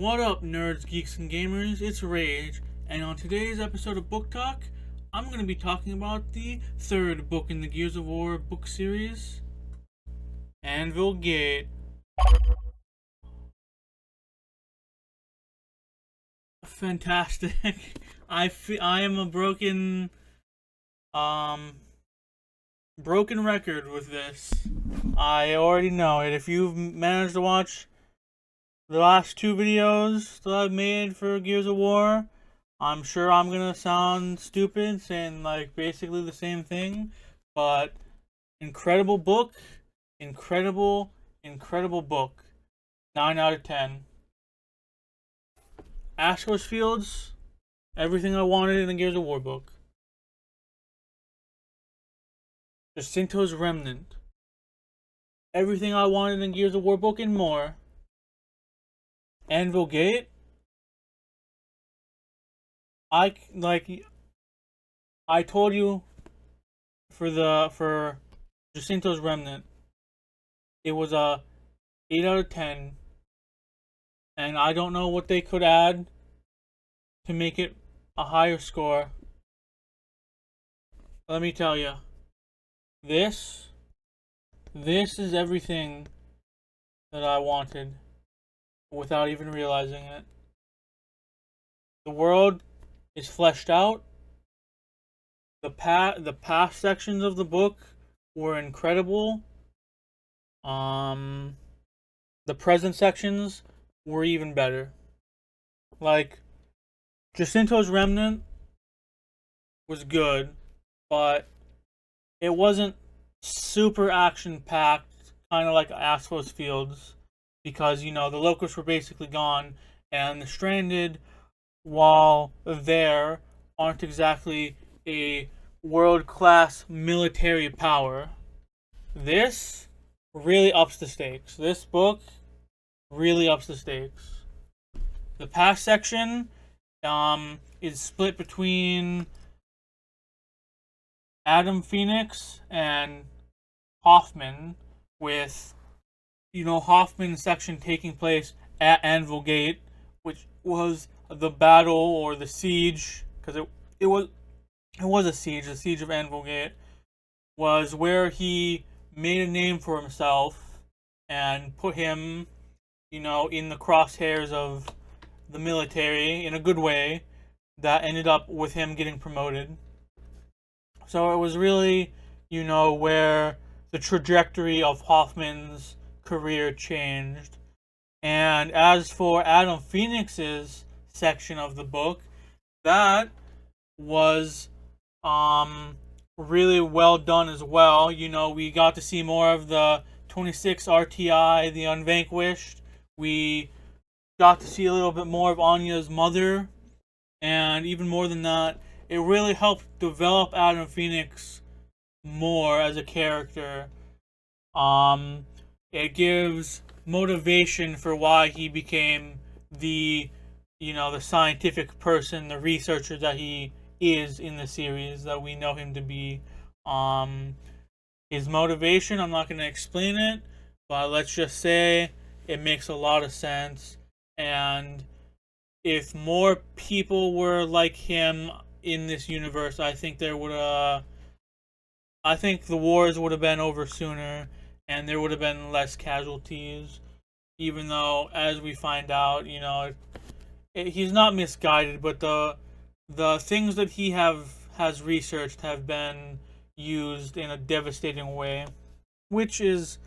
What up, nerds, geeks, and gamers? It's Rage, and on today's episode of Book Talk, I'm going to be talking about the third book in the Gears of War book series, Anvil Gate. Fantastic. I am a um broken record with this. I already know it. If you've managed to watch the last two videos that I've made for Gears of War, I'm sure I'm gonna sound stupid saying like basically the same thing, but incredible book, incredible book. 9 out of 10. Astro's Fields, everything I wanted in the Gears of War book. Jacinto's Remnant, everything I wanted in Gears of War book and more. Anvil Gate, I told you for Jacinto's Remnant, it was a 8 out of 10, and I don't know what they could add to make it a higher score. Let me tell you, this is everything that I wanted without even realizing it. The world is fleshed out. The past sections of the book were incredible. The present sections were even better. Like, Jacinto's Remnant was good, but it wasn't super action packed, kind of like Asphalt Fields, because the locusts were basically gone, and the stranded, while there, aren't exactly a world-class military power. This really ups the stakes. This book really ups the stakes. The past section is split between Adam Phoenix and Hoffman, with Hoffman's section taking place at Anvil Gate, which was the battle or the siege, because it was a siege. The siege of Anvil Gate was where he made a name for himself and put him, in the crosshairs of the military in a good way. That ended up with him getting promoted. So it was really, where the trajectory of Hoffman's career changed. And as for Adam Phoenix's section of the book, that was really well done as well. We got to see more of the 26 RTI, the Unvanquished. We got to see a little bit more of Anya's mother, and even more than that, it really helped develop Adam Phoenix more as a character. It gives motivation for why he became the scientific person, the researcher that he is in the series, that we know him to be. His motivation, I'm not going to explain it, but let's just say it makes a lot of sense. And if more people were like him in this universe, I think the wars would have been over sooner, and there would have been less casualties. Even though, as we find out, he's not misguided, but the things that he has researched have been used in a devastating way, which is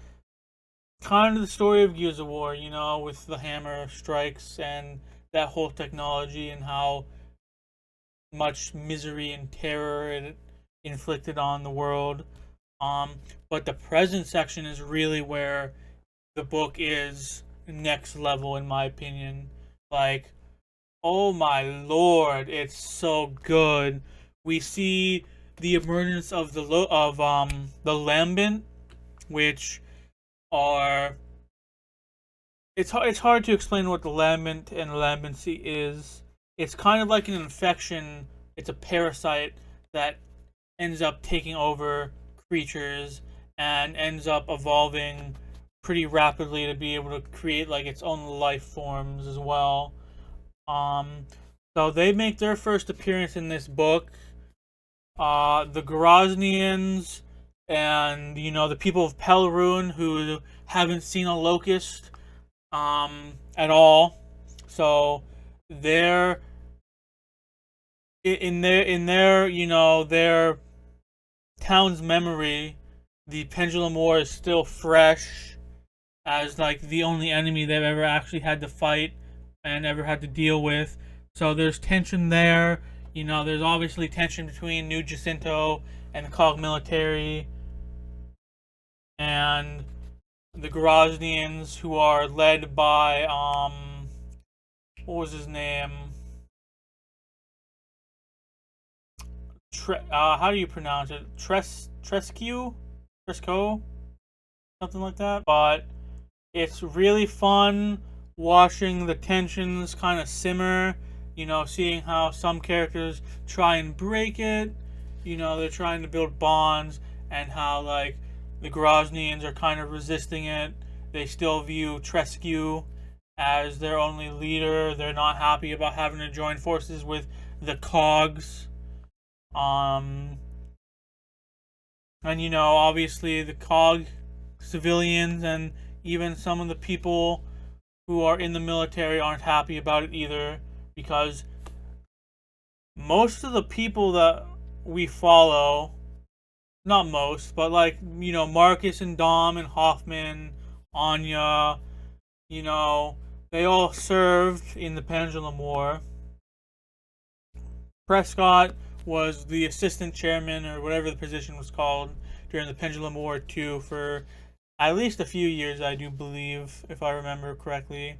kind of the story of Gears of War, with the hammer strikes and that whole technology, and how much misery and terror it inflicted on the world. But the present section is really where the book is next level, in my opinion. Like, oh my lord, it's so good. We see the emergence of the lambent, which are it's hard to explain what the lambent and lambency is. It's kind of like an infection. It's a parasite that ends up taking over creatures and ends up evolving pretty rapidly to be able to create like its own life forms as well. Um, so they make their first appearance in this book. The Groznians and the people of Pelrune who haven't seen a locust at all. So they're in their town's memory, the Pendulum War is still fresh as like the only enemy they've ever actually had to fight and ever had to deal with. So there's tension there. There's obviously tension between New Jacinto and the Cog military and the Groznians, who are led by what was his name? How do you pronounce it? Tresco, something like that. But it's really fun watching the tensions kind of simmer. Seeing how some characters try and break it. They're trying to build bonds, and how like the Groznians are kind of resisting it. They still view Trescu as their only leader. They're not happy about having to join forces with the Cogs. And obviously the Cog civilians and even some of the people who are in the military aren't happy about it either, because most of the people that we follow, not most, but like, Marcus and Dom and Hoffman, Anya, they all served in the Pendulum War. Prescott was the assistant chairman, or whatever the position was called, during the Pendulum War too, for at least a few years, I do believe, if I remember correctly.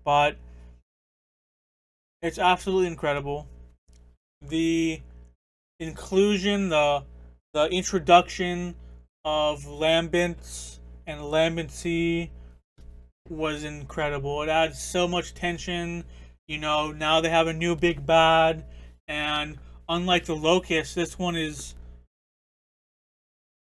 But it's absolutely incredible. The inclusion, the introduction of Lambents and Lambency was incredible. It adds so much tension. Now they have a new big bad, and unlike the Locust, this one is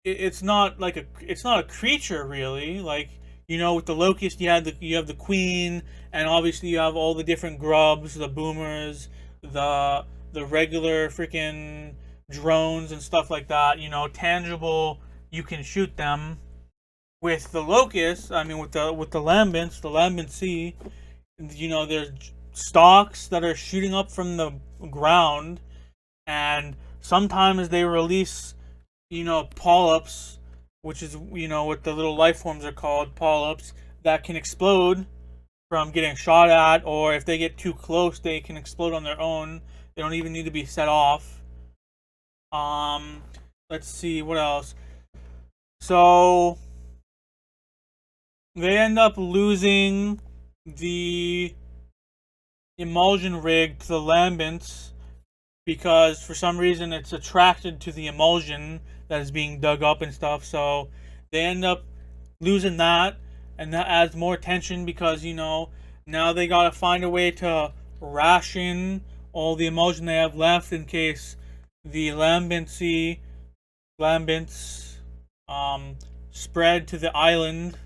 it's not a creature really. Like, with the Locust you have the queen, and obviously you have all the different grubs, the boomers, the regular freaking drones and stuff like that. Tangible, you can shoot them. With the Locust, I mean with the Lambents, the Lambency, there's stalks that are shooting up from the ground, and sometimes they release polyps, which is what the little life forms are called, polyps, that can explode from getting shot at, or if they get too close they can explode on their own. They don't even need to be set off. Let's see what else. So they end up losing the emulsion rig to the Lambents, because for some reason it's attracted to the emulsion that is being dug up and stuff. So they end up losing that, and that adds more tension, because now they gotta find a way to ration all the emulsion they have left in case the Lambents spread to the island,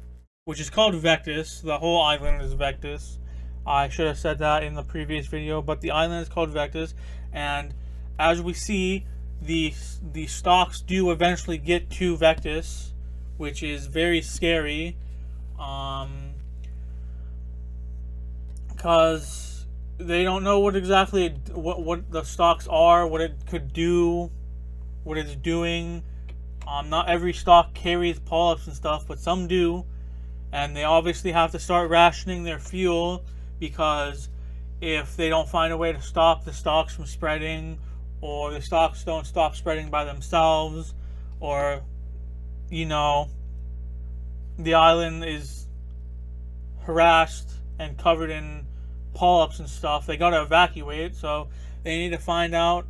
which is called Vectis. The whole island is Vectis. I should have said that in the previous video, but the island is called Vectis, and as we see, the stalks do eventually get to Vectis, which is very scary, because they don't know what exactly what the stalks are, what it could do, what it's doing. Not every stalk carries polyps and stuff, but some do, and they obviously have to start rationing their fuel, because if they don't find a way to stop the stalks from spreading, or the stalks don't stop spreading by themselves, or the island is harassed and covered in polyps and stuff, they gotta evacuate. So they need to find out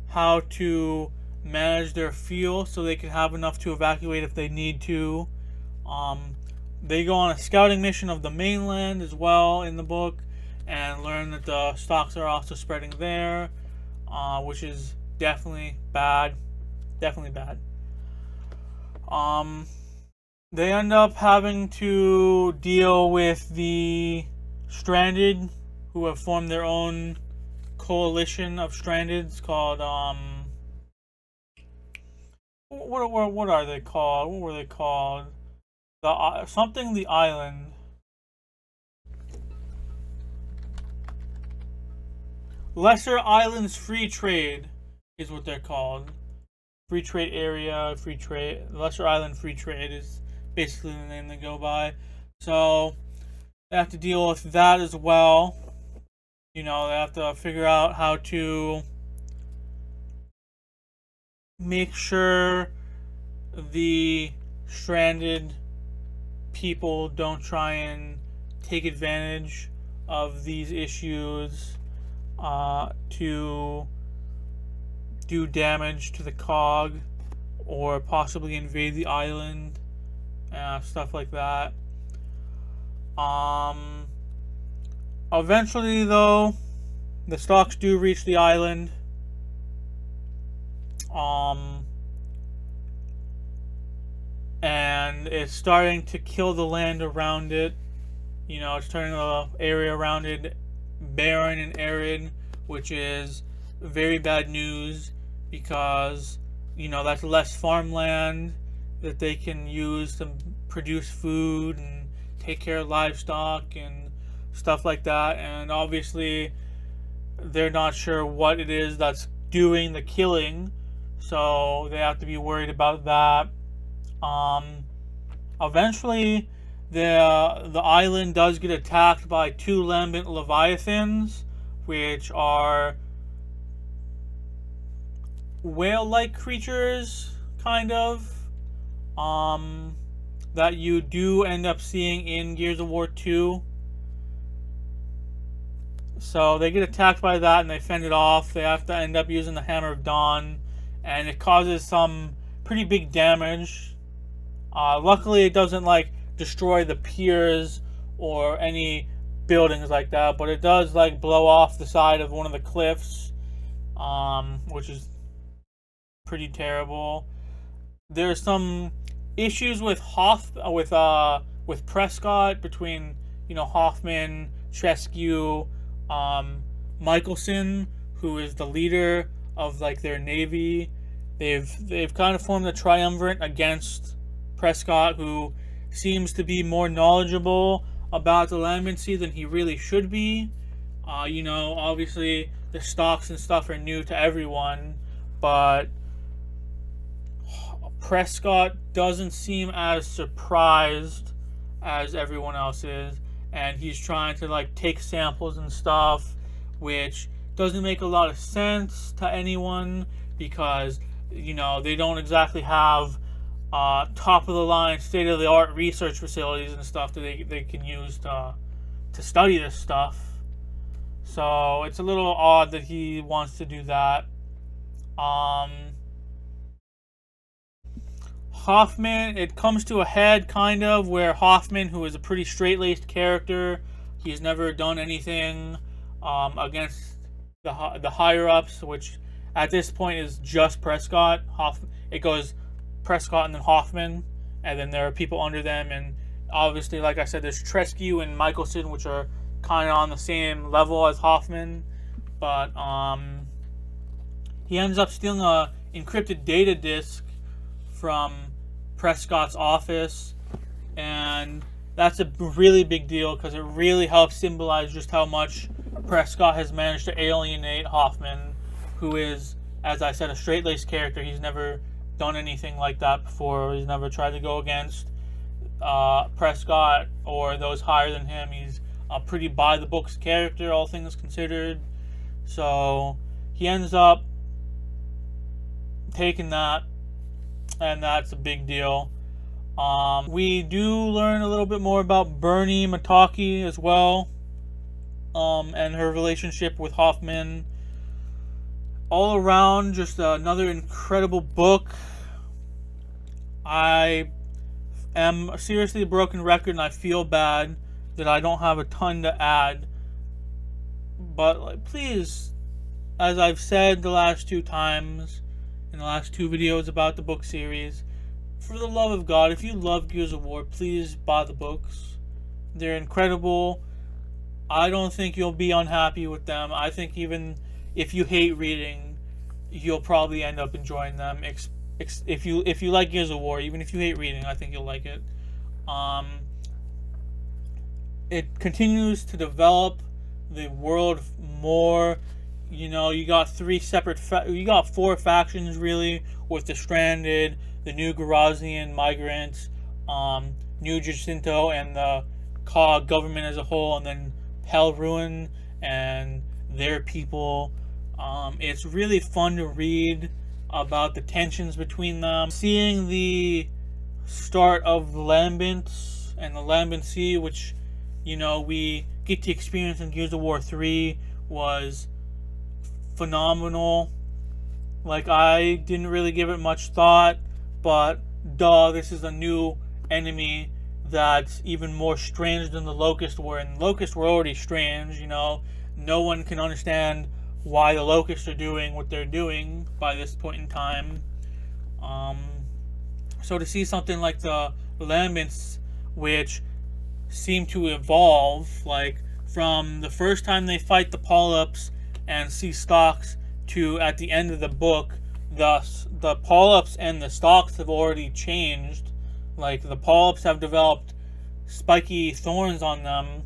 how to manage their fuel so they can have enough to evacuate if they need to. They go on a scouting mission of the mainland as well in the book, and learn that the stalks are also spreading there, which is definitely bad. Definitely bad. They end up having to deal with the stranded, who have formed their own coalition of strandeds called what are they called? What were they called? The something the island. Lesser Islands Free Trade is what they're called. Free Trade Area, Free Trade, Lesser Island Free Trade is basically the name they go by. So they have to deal with that as well. You know, they have to figure out how to make sure the stranded people don't try and take advantage of these issues to do damage to the cog or possibly invade the island, stuff like that. Eventually, though, the stalks do reach the island. And it's starting to kill the land around it. You know, it's turning the area around it barren and arid, which is very bad news because, you know, that's less farmland that they can use to produce food and take care of livestock and stuff like that. And obviously, they're not sure what it is that's doing the killing, so they have to be worried about that. Eventually, the island does get attacked by two lambent leviathans, which are whale-like creatures, kind of, that you do end up seeing in Gears of War 2. So they get attacked by that and they fend it off. They have to end up using the Hammer of Dawn, and it causes some pretty big damage. Luckily, it doesn't like destroy the piers or any buildings like that, but it does like blow off the side of one of the cliffs, which is pretty terrible. There's some issues with with Prescott between, you know, Hoffman, Chescu, Michelson, who is the leader of like their navy. They've kind of formed a triumvirate against Prescott, who seems to be more knowledgeable about the Lambency than he really should be. You know, obviously the stocks and stuff are new to everyone, but Prescott doesn't seem as surprised as everyone else is, and he's trying to like take samples and stuff, which doesn't make a lot of sense to anyone because, you know, they don't exactly have top of the line, state of the art research facilities and stuff that they can use to study this stuff. So it's a little odd that he wants to do that. Hoffman, it comes to a head kind of where Hoffman, who is a pretty straight-laced character, he's never done anything against the higher-ups, which at this point is just Prescott. It goes Prescott and then Hoffman, and then there are people under them, and obviously, like I said, there's Trescu and Michelson, which are kind of on the same level as Hoffman, but he ends up stealing a encrypted data disk from Prescott's office, and that's a really big deal because it really helps symbolize just how much Prescott has managed to alienate Hoffman, who is, as I said, a straight-laced character. He's never done anything like that before. He's never tried to go against Prescott or those higher than him. He's a pretty by-the-books character, all things considered. So he ends up taking that, and that's a big deal. We do learn a little bit more about Bernie Mataki as well, and her relationship with Hoffman. All around, just another incredible book. I am seriously a broken record, and I feel bad that I don't have a ton to add. But like, please, as I've said the last two times in the last two videos about the book series, for the love of God, if you love Gears of War, please buy the books. They're incredible. I don't think you'll be unhappy with them. I think even if you hate reading, you'll probably end up enjoying them. If you like Gears of War, even if you hate reading, I think you'll like it. Um, it continues to develop the world more. You know, you got you got four factions really, with the Stranded, the New Garazian migrants, New Jacinto, and the COG government as a whole, and then Ruin and their people. It's really fun to read about the tensions between them. Seeing the start of Lambent and the Lambent Sea, which, you know, we get to experience in Gears of War 3, was phenomenal. Like, I didn't really give it much thought, but this is a new enemy that's even more strange than the Locusts were. And the Locusts were already strange, you know. No one can understand why the Locusts are doing what they're doing by this point in time. So to see something like the Lambents, which seem to evolve, like from the first time they fight the Polyps and see Stalks to at the end of the book, the Polyps and the Stalks have already changed. Like, the Polyps have developed spiky thorns on them,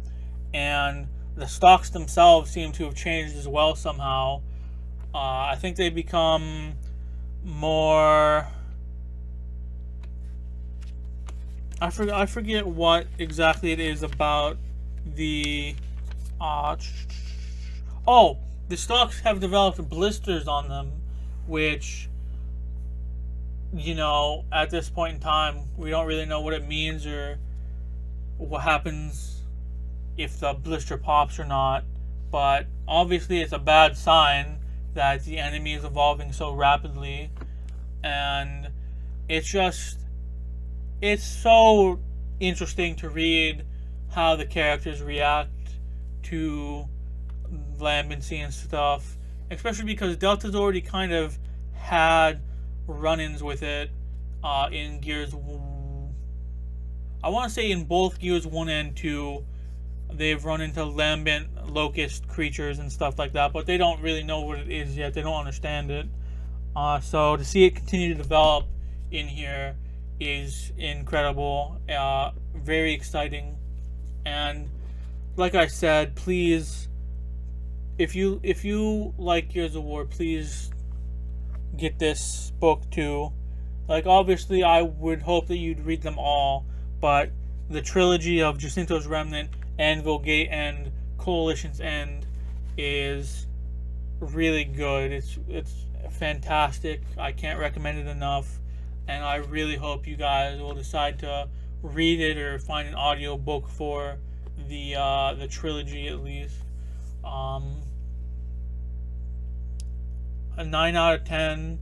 and the Stalks themselves seem to have changed as well somehow. I think they become more... I forget what exactly it is about the... the Stalks have developed blisters on them, which, you know, at this point in time, we don't really know what it means or what happens if the blister pops or not. But obviously it's a bad sign that the enemy is evolving so rapidly. And it's so interesting to read how the characters react to Lambency and stuff, especially because Delta's already kind of had run-ins with it in Gears. I want to say in both Gears 1 and 2, they've run into Lambent locust creatures and stuff like that, but they don't really know what it is yet. They don't understand it. So to see it continue to develop in here is incredible, very exciting. And like I said, please, if you like Gears of War, please get this book too. Like, obviously I would hope that you'd read them all, but the trilogy of Jacinto's Remnant, Anvil Gate, and Coalition's End is really good. It's fantastic. I can't recommend it enough, and I really hope you guys will decide to read it or find an audio book for the trilogy at least. A 9 out of 10,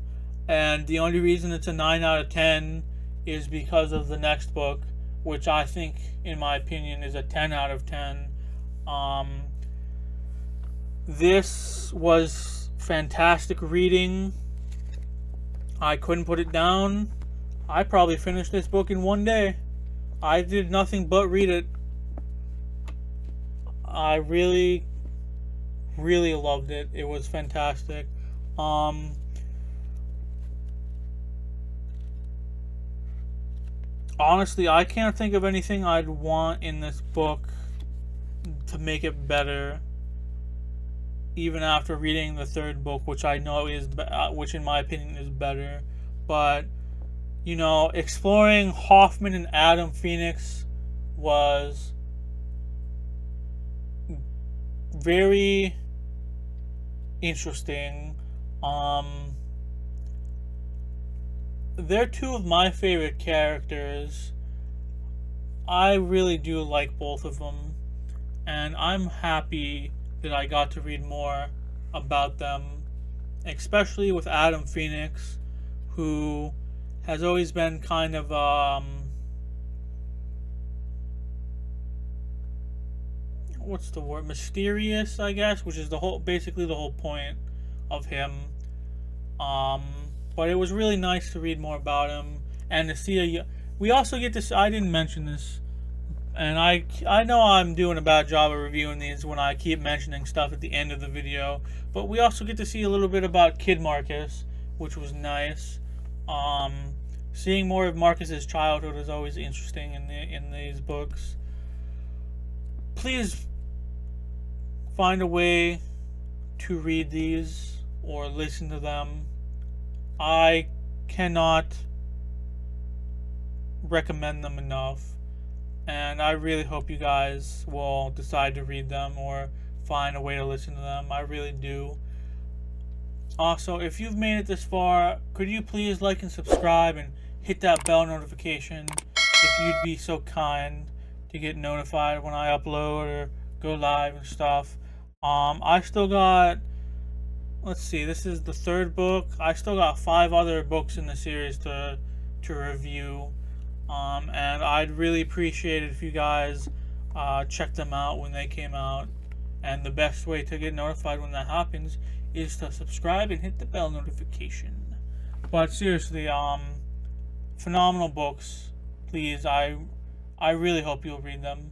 and the only reason it's a 9 out of 10 is because of the next book, which I think, in my opinion, is a 10 out of 10. This was fantastic reading. I couldn't put it down. I probably finished this book in one day. I did nothing but read it. I really, really loved it. It was fantastic. Honestly, I can't think of anything I'd want in this book to make it better, even after reading the third book, which I know is, which in my opinion is better. But, you know, exploring Hoffman and Adam Phoenix was very interesting. They're two of my favorite characters. I really do like both of them, and I'm happy that I got to read more about them, especially with Adam Phoenix, who has always been kind of what's the word, mysterious, I guess, which is basically the whole point of him. But it was really nice to read more about him, and to see we also get to. I didn't mention this, and I know I'm doing a bad job of reviewing these when I keep mentioning stuff at the end of the video, but we also get to see a little bit about Kid Marcus, which was nice. Um, Seeing more of Marcus's childhood is always interesting in these books. Please find a way to read these or listen to them. I cannot recommend them enough, and I really hope you guys will decide to read them or find a way to listen to them. I really do. Also, if you've made it this far, could you please like and subscribe and hit that bell notification if you'd be so kind to get notified when I upload or go live and stuff. I still got, let's see, this is the third book. I still got 5 other books in the series to review. And I'd really appreciate it if you guys check them out when they came out. And the best way to get notified when that happens is to subscribe and hit the bell notification. But seriously, phenomenal books. Please, I really hope you'll read them.